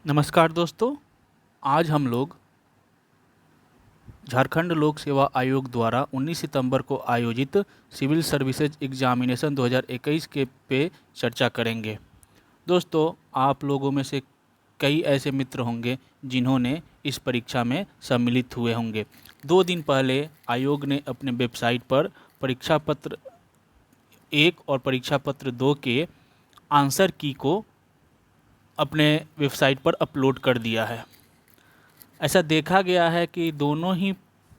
नमस्कार दोस्तों। आज हम लोग झारखंड लोक सेवा आयोग द्वारा 19 सितंबर को आयोजित सिविल सर्विसेज एग्जामिनेशन 2021 के पे चर्चा करेंगे। दोस्तों, आप लोगों में से कई ऐसे मित्र होंगे जिन्होंने इस परीक्षा में सम्मिलित हुए होंगे। 2 दिन पहले आयोग ने अपने वेबसाइट पर परीक्षा पत्र 1 और परीक्षा पत्र 2 के आंसर की को अपने वेबसाइट पर अपलोड कर दिया है। ऐसा देखा गया है कि दोनों ही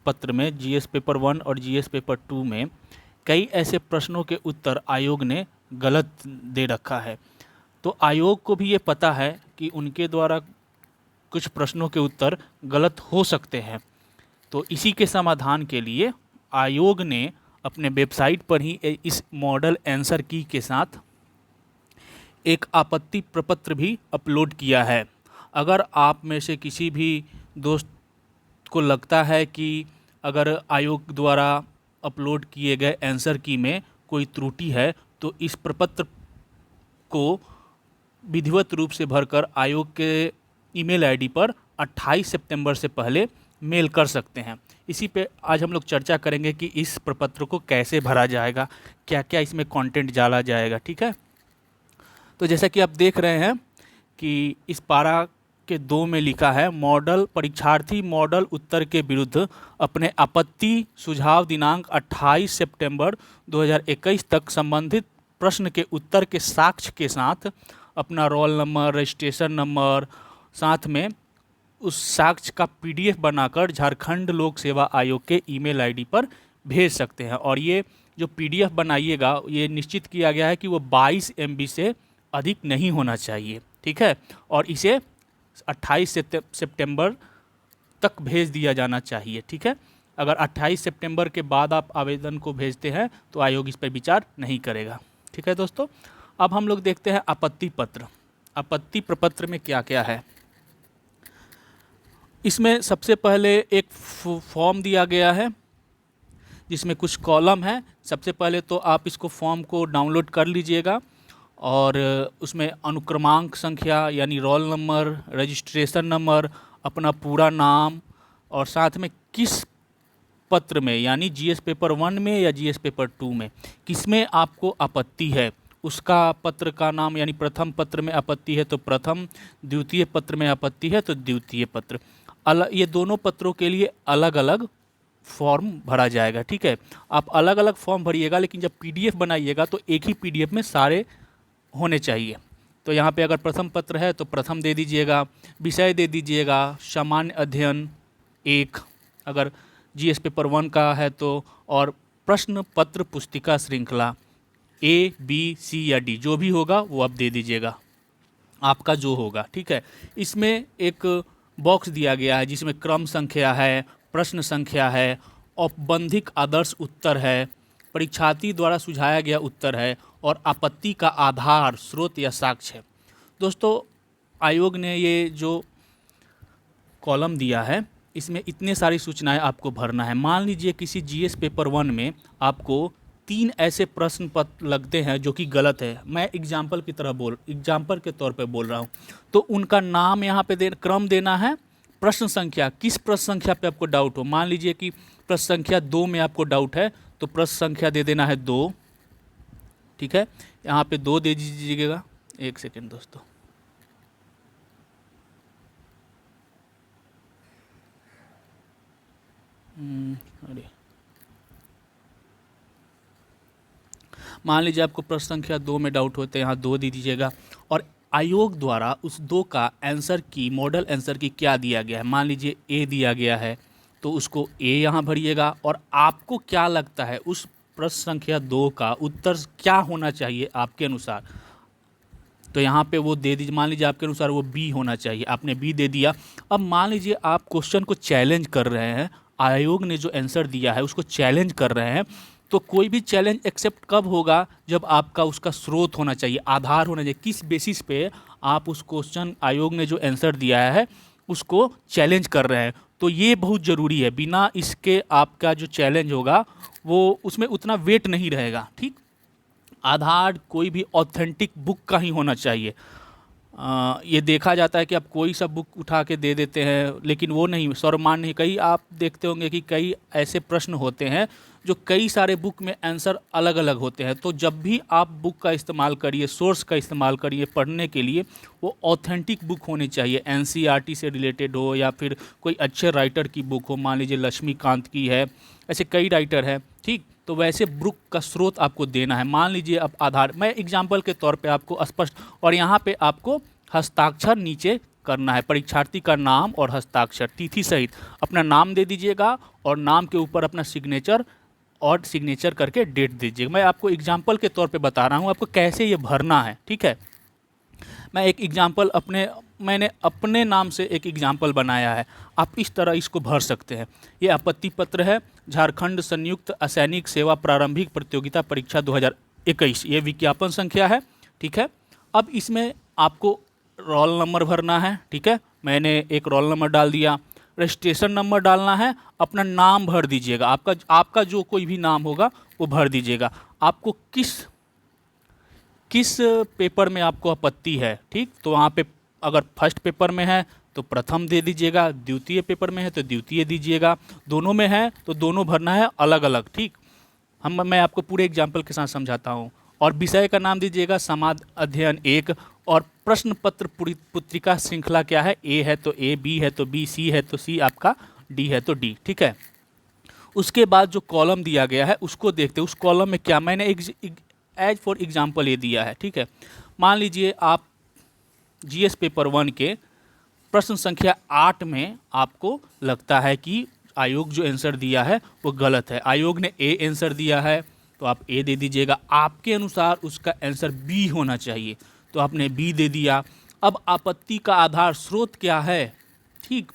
पत्र में जीएस पेपर 1 और जीएस पेपर 2 में कई ऐसे प्रश्नों के उत्तर आयोग ने गलत दे रखा है। तो आयोग को भी ये पता है कि उनके द्वारा कुछ प्रश्नों के उत्तर गलत हो सकते हैं। तो इसी के समाधान के लिए आयोग ने अपने वेबसाइट पर ही इस मॉडल आंसर की के साथ एक आपत्ति प्रपत्र भी अपलोड किया है। अगर आप में से किसी भी दोस्त को लगता है कि अगर आयोग द्वारा अपलोड किए गए आंसर की में कोई त्रुटि है तो इस प्रपत्र को विधिवत रूप से भरकर आयोग के ईमेल आईडी पर 28 सितंबर से पहले मेल कर सकते हैं। इसी पे आज हम लोग चर्चा करेंगे कि इस प्रपत्र को कैसे भरा जाएगा, क्या क्या इसमें कंटेंट डाला जाएगा। ठीक है, तो जैसा कि आप देख रहे हैं कि इस पारा के 2 में लिखा है, मॉडल परीक्षार्थी मॉडल उत्तर के विरुद्ध अपने आपत्ति सुझाव दिनांक 28 सितंबर 2021 तक संबंधित प्रश्न के उत्तर के साक्ष्य के साथ अपना रोल नंबर, रजिस्ट्रेशन नंबर, साथ में उस साक्ष्य का पीडीएफ बनाकर झारखंड लोक सेवा आयोग के ईमेल आईडी पर भेज सकते हैं। और ये जो पीडीएफ बनाइएगा, ये निश्चित किया गया है कि वो 22 MB से अधिक नहीं होना चाहिए। ठीक है, और इसे 28 सितंबर तक भेज दिया जाना चाहिए। ठीक है, अगर 28 सितंबर के बाद आप आवेदन को भेजते हैं तो आयोग इस पर विचार नहीं करेगा। ठीक है दोस्तों, अब हम लोग देखते हैं आपत्ति पत्र। आपत्ति प्रपत्र में क्या क्या है। इसमें सबसे पहले एक फॉर्म दिया गया है जिसमें कुछ कॉलम है। सबसे पहले तो आप इसको फॉर्म को डाउनलोड कर लीजिएगा और उसमें अनुक्रमांक संख्या यानी रोल नंबर, रजिस्ट्रेशन नंबर, अपना पूरा नाम और साथ में किस पत्र में यानी जीएस पेपर 1 में या जीएस पेपर 2 में किस में आपको आपत्ति है, उसका पत्र का नाम, यानी प्रथम पत्र में आपत्ति है तो प्रथम, द्वितीय पत्र में आपत्ति है तो द्वितीय पत्र। ये दोनों पत्रों के लिए अलग अलग फॉर्म भरा जाएगा। ठीक है, आप अलग अलग फॉर्म भरिएगा, लेकिन जब पीडीएफ बनाइएगा तो एक ही पीडीएफ में सारे होने चाहिए। तो यहाँ पे अगर प्रथम पत्र है तो प्रथम दे दीजिएगा, विषय दे दीजिएगा सामान्य अध्ययन 1, अगर जीएस पेपर 1 का है तो, और प्रश्न पत्र पुस्तिका श्रृंखला A, B, C या D जो भी होगा वो आप दे दीजिएगा, आपका जो होगा। ठीक है, इसमें एक बॉक्स दिया गया है जिसमें क्रम संख्या है, प्रश्न संख्या है, औपबंधिक आदर्श उत्तर है, परीक्षार्थी द्वारा सुझाया गया उत्तर है और आपत्ति का आधार, स्रोत या साक्ष्य है। दोस्तों, आयोग ने ये जो कॉलम दिया है इसमें इतने सारी सूचनाएं आपको भरना है। मान लीजिए किसी जीएस पेपर 1 में आपको 3 ऐसे प्रश्न पत्र लगते हैं जो कि गलत है। मैं एग्जाम्पल के तौर पे बोल रहा हूँ। तो उनका नाम यहाँ पे क्रम देना है, प्रश्न संख्या, किस प्रश्न संख्या पे आपको डाउट हो। मान लीजिए कि प्रश्न संख्या 2 में आपको डाउट है तो प्रश्न संख्या दे देना है 2। ठीक है, यहाँ पे 2 दे दीजिएगा। एक सेकेंड दोस्तों, अरे मान लीजिए आपको प्रश्न संख्या 2 में डाउट होते हैं, यहाँ 2 दे दीजिएगा। और आयोग द्वारा उस 2 का आंसर की, मॉडल आंसर की क्या दिया गया है। मान लीजिए ए दिया गया है तो उसको ए यहाँ भरिएगा। और आपको क्या लगता है उस प्रश्न संख्या 2 का उत्तर क्या होना चाहिए आपके अनुसार, तो यहाँ पे वो दे दीजिए। मान लीजिए आपके अनुसार वो बी होना चाहिए, आपने बी दे दिया। अब मान लीजिए आप क्वेश्चन को चैलेंज कर रहे हैं, आयोग ने जो आंसर दिया है उसको चैलेंज कर रहे हैं। तो कोई भी चैलेंज एक्सेप्ट कब होगा, जब आपका उसका स्रोत होना चाहिए, आधार होना चाहिए, किस बेसिस पे आप उस क्वेश्चन, आयोग ने जो आंसर दिया है उसको चैलेंज कर रहे हैं। तो ये बहुत ज़रूरी है, बिना इसके आपका जो चैलेंज होगा वो उसमें उतना वेट नहीं रहेगा। ठीक, आधार कोई भी ऑथेंटिक बुक का ही होना चाहिए। ये देखा जाता है कि आप कोई सा बुक उठा के दे देते हैं, लेकिन वो नहीं, सर्वमान्य नहीं। कई आप देखते होंगे कि कई ऐसे प्रश्न होते हैं जो कई सारे बुक में आंसर अलग अलग होते हैं। तो जब भी आप बुक का इस्तेमाल करिए, सोर्स का इस्तेमाल करिए पढ़ने के लिए, वो ऑथेंटिक बुक होनी चाहिए, एनसीईआरटी से रिलेटेड हो या फिर कोई अच्छे राइटर की बुक हो। मान लीजिए लक्ष्मीकांत की है, ऐसे कई राइटर हैं, ठीक। तो वैसे बुक का स्रोत आपको देना है। मान लीजिए अब आधार, मैं एग्जाम्पल के तौर पे आपको स्पष्ट, और यहाँ पे आपको हस्ताक्षर नीचे करना है, परीक्षार्थी का नाम और हस्ताक्षर तिथि सहित अपना नाम दे दीजिएगा, और नाम के ऊपर अपना सिग्नेचर और सिग्नेचर करके डेट दीजिएगा। मैं आपको एग्जाम्पल के तौर पे बता रहा हूँ आपको कैसे ये भरना है, ठीक है। मैं एक एग्जाम्पल मैंने अपने नाम से एक एग्जाम्पल बनाया है, आप इस तरह इसको भर सकते हैं। ये आपत्ति पत्र है, झारखंड संयुक्त असैनिक सेवा प्रारंभिक प्रतियोगिता परीक्षा 2021, ये विज्ञापन संख्या है, ठीक है। अब इसमें आपको रोल नंबर भरना है, ठीक है। मैंने एक रोल नंबर डाल दिया, रजिस्ट्रेशन नंबर डालना है, अपना नाम भर दीजिएगा, आपका जो कोई भी नाम होगा वो भर दीजिएगा। आपको किस पेपर में आपको आपत्ति है, ठीक, तो वहाँ पे अगर फर्स्ट पेपर में है तो प्रथम दे दीजिएगा, द्वितीय पेपर में है तो द्वितीय दीजिएगा, दोनों में है तो दोनों भरना है अलग अलग, ठीक। मैं आपको पूरे एग्जाम्पल के साथ समझाता हूँ। और विषय का नाम दीजिएगा समाज अध्ययन 1, और प्रश्न पत्र पुत्रिका श्रृंखला क्या है, ए है तो ए, बी है तो बी, सी है तो सी, आपका डी है तो डी, ठीक है। उसके बाद जो कॉलम दिया गया है उसको देखते हैं, उस कॉलम में क्या, मैंने एज फॉर एग्जाम्पल ये दिया है, ठीक है। मान लीजिए आप जीएस पेपर 1 के प्रश्न संख्या 8 में आपको लगता है कि आयोग जो आंसर दिया है वो गलत है, आयोग ने ए आंसर दिया है तो आप ए दे दीजिएगा, आपके अनुसार उसका आंसर बी होना चाहिए तो आपने बी दे दिया। अब आपत्ति का आधार स्रोत क्या है, ठीक,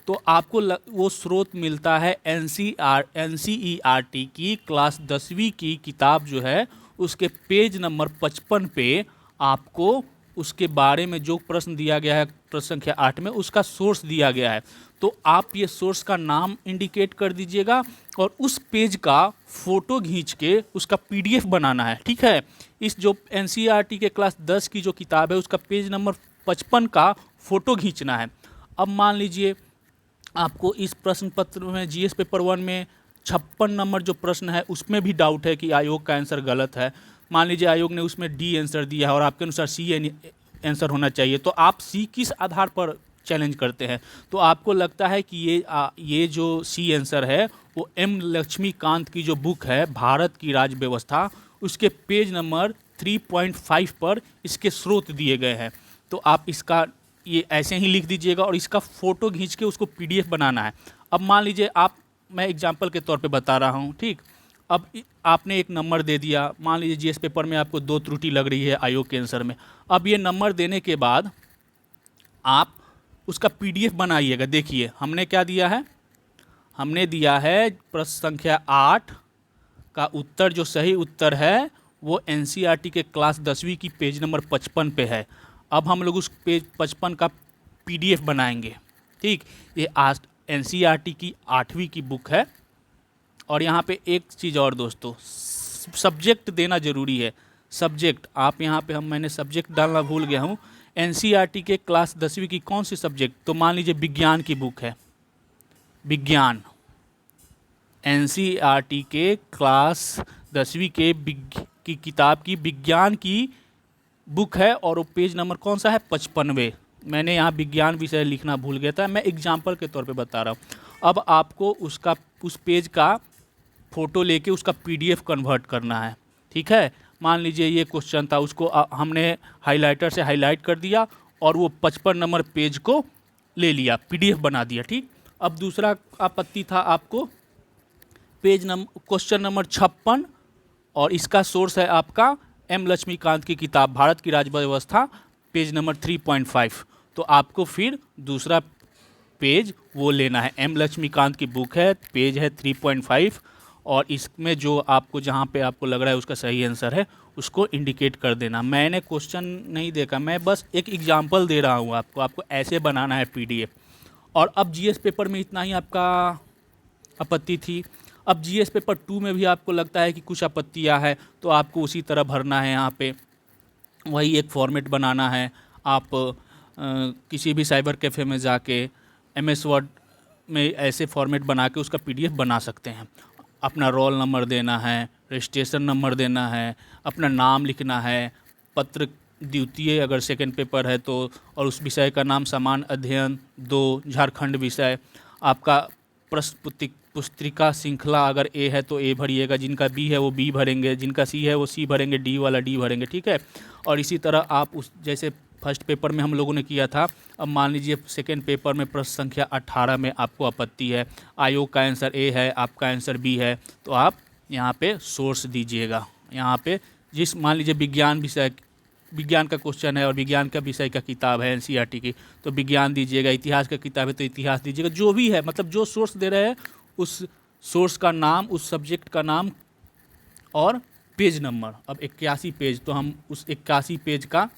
तो आपको वो स्रोत मिलता है एनसीईआरटी की क्लास 10वीं की किताब जो है उसके पेज नंबर 55 पे आपको उसके बारे में जो प्रश्न दिया गया है प्रश्न संख्या 8 में उसका सोर्स दिया गया है। तो आप ये सोर्स का नाम इंडिकेट कर दीजिएगा और उस पेज का फ़ोटो खींच के उसका पीडीएफ बनाना है, ठीक है। इस जो एनसीईआरटी के क्लास 10 की जो किताब है उसका पेज नंबर 55 का फ़ोटो खींचना है। अब मान लीजिए आपको इस प्रश्न पत्र में जीएस पेपर 1 में 56 नंबर जो प्रश्न है उसमें भी डाउट है कि आयोग का आंसर गलत है। मान लीजिए आयोग ने उसमें डी आंसर दिया है और आपके अनुसार सी आंसर होना चाहिए, तो आप सी किस आधार पर चैलेंज करते हैं? तो आपको लगता है कि ये जो सी आंसर है वो एम लक्ष्मीकांत की जो बुक है भारत की राज्य व्यवस्था उसके पेज नंबर 3.5 पर इसके स्रोत दिए गए हैं। तो आप इसका ये ऐसे ही लिख दीजिएगा और इसका फ़ोटो खींच के उसको पीडीएफ बनाना है। अब मान लीजिए मैं एग्जांपल के तौर पे बता रहा हूँ, ठीक। अब आपने एक नंबर दे दिया, मान लीजिए जीएस पेपर में आपको 2 त्रुटि लग रही है आयोग के आंसर में। अब ये नंबर देने के बाद आप उसका पीडीएफ बनाइएगा। देखिए हमने क्या दिया है, हमने दिया है प्रश्न संख्या 8 का उत्तर, जो सही उत्तर है वो एनसीईआरटी के क्लास 10वीं की पेज नंबर 55 पे है। अब हम लोग उस पेज 55 का पीडीएफ बनाएंगे, ठीक। ये आज एनसीईआरटी की 8वीं की बुक है। और यहाँ पे एक चीज़ और दोस्तों, सब्जेक्ट देना ज़रूरी है। सब्जेक्ट आप यहाँ पे मैंने सब्जेक्ट डालना भूल गया हूँ। एनसीईआरटी के क्लास 10वीं की कौन सी सब्जेक्ट, तो मान लीजिए विज्ञान की बुक है, विज्ञान, एनसीईआरटी के क्लास 10वीं की किताब की विज्ञान की बुक है और वो पेज नंबर कौन सा है, 55वें। मैंने यहाँ विज्ञान विषय लिखना भूल गया था, मैं एग्जाम्पल के तौर पे बता रहा हूँ। अब आपको उस पेज का फ़ोटो लेके उसका पीडीएफ कन्वर्ट करना है, ठीक है। मान लीजिए ये क्वेश्चन था, उसको हमने हाइलाइटर से हाईलाइट कर दिया और वो 55 नंबर पेज को ले लिया, पीडीएफ बना दिया, ठीक। अब दूसरा आपत्ति था आपको क्वेश्चन नंबर 56 और इसका सोर्स है आपका एम लक्ष्मीकांत की किताब भारत की राज्य व्यवस्था पेज नंबर 3.5। तो आपको फिर दूसरा पेज वो लेना है, एम लक्ष्मीकांत की बुक है, पेज है 3.5 और इसमें जो आपको जहाँ पे आपको लग रहा है उसका सही आंसर है उसको इंडिकेट कर देना। मैंने क्वेश्चन नहीं देखा, मैं बस एक एग्जांपल दे रहा हूँ आपको ऐसे बनाना है पीडीएफ। और अब जीएस पेपर में इतना ही आपका आपत्ति थी। अब जीएस पेपर 2 में भी आपको लगता है कि कुछ आपत्तियाँ हैं तो आपको उसी तरह भरना है, यहाँ पे वही एक फॉर्मेट बनाना है। आप किसी भी साइबर कैफ़े में जाके MS वर्ड में ऐसे फॉर्मेट बना के उसका PDF बना सकते हैं। अपना रोल नंबर देना है, रजिस्ट्रेशन नंबर देना है, अपना नाम लिखना है, पत्र द्वितीय अगर सेकंड पेपर है तो, और उस विषय का नाम समान अध्ययन 2 झारखंड विषय, आपका प्रश्न पुस्तिका श्रृंखला अगर A है तो A भरिएगा, जिनका B है वो B भरेंगे, जिनका C है वो C भरेंगे, D वाला D भरेंगे, ठीक है। और इसी तरह आप उस जैसे फर्स्ट पेपर में हम लोगों ने किया था, अब मान लीजिए सेकेंड पेपर में प्रश्न संख्या 18 में आपको आपत्ति है, आयोग का आंसर A है, आपका आंसर B है, तो आप यहाँ पे सोर्स दीजिएगा। यहाँ पे जिस मान लीजिए विज्ञान का क्वेश्चन है और विज्ञान का विषय का किताब है NCERT की, तो विज्ञान दीजिएगा, इतिहास का किताब है तो इतिहास दीजिएगा, जो भी है, मतलब जो सोर्स दे रहे हैं उस सोर्स का नाम, उस सब्जेक्ट का नाम और पेज नंबर। अब 81 पेज, तो हम उस 81 पेज का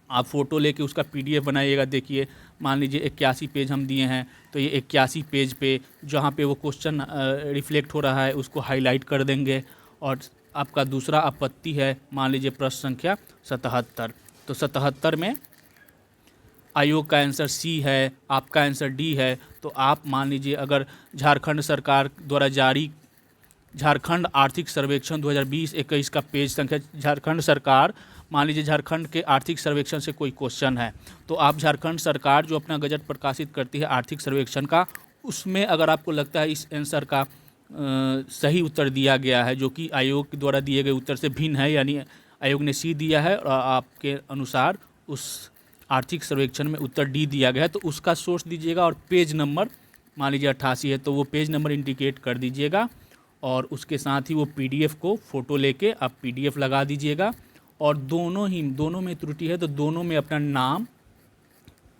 आप फ़ोटो लेके उसका PDF बनाइएगा। देखिए मान लीजिए 81 पेज हम दिए हैं, तो ये 81 पेज पे जहाँ पे वो क्वेश्चन रिफ्लेक्ट हो रहा है उसको हाईलाइट कर देंगे। और आपका दूसरा आपत्ति है, मान लीजिए प्रश्न संख्या 77, तो 77 में आयोग का आंसर C है, आपका आंसर D है, तो आप मान लीजिए अगर झारखंड सरकार द्वारा जारी झारखंड आर्थिक सर्वेक्षण 2020-21 का पेज संख्या, झारखंड सरकार, मान लीजिए झारखंड के आर्थिक सर्वेक्षण से कोई क्वेश्चन है, तो आप झारखंड सरकार जो अपना गजट प्रकाशित करती है आर्थिक सर्वेक्षण का, उसमें अगर आपको लगता है इस आंसर का सही उत्तर दिया गया है जो कि आयोग के द्वारा दिए गए उत्तर से भिन्न है, यानी आयोग ने C दिया है और आपके अनुसार उस आर्थिक सर्वेक्षण में उत्तर D दिया गया है, तो उसका सोर्स दीजिएगा। और पेज नंबर मान लीजिए 88 है तो वो पेज नंबर इंडिकेट कर दीजिएगा, और उसके साथ ही वो PDF को फ़ोटो लेके आप PDF लगा दीजिएगा। और दोनों में त्रुटि है तो दोनों में अपना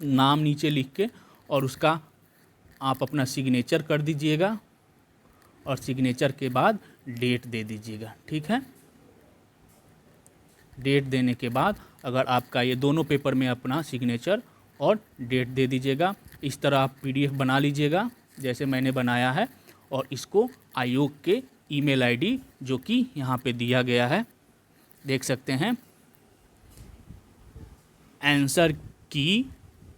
नाम नीचे लिख के और उसका आप अपना सिग्नेचर कर दीजिएगा, और सिग्नेचर के बाद डेट दे दीजिएगा, ठीक है। डेट देने के बाद अगर आपका ये दोनों पेपर में अपना सिग्नेचर और डेट दे दीजिएगा। इस तरह आप PDF बना लीजिएगा जैसे मैंने बनाया है, और इसको आयोग के ईमेल ID जो कि यहाँ पे दिया गया है, देख सकते हैं, आंसर की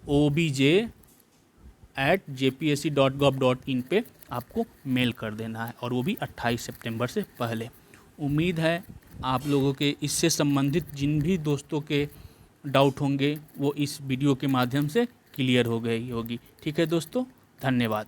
obj@jpsc.gov.in पे आपको मेल कर देना है, और वो भी 28 सितंबर से पहले। उम्मीद है आप लोगों के इससे संबंधित जिन भी दोस्तों के डाउट होंगे वो इस वीडियो के माध्यम से क्लियर हो गई होगी। ठीक है दोस्तों, धन्यवाद।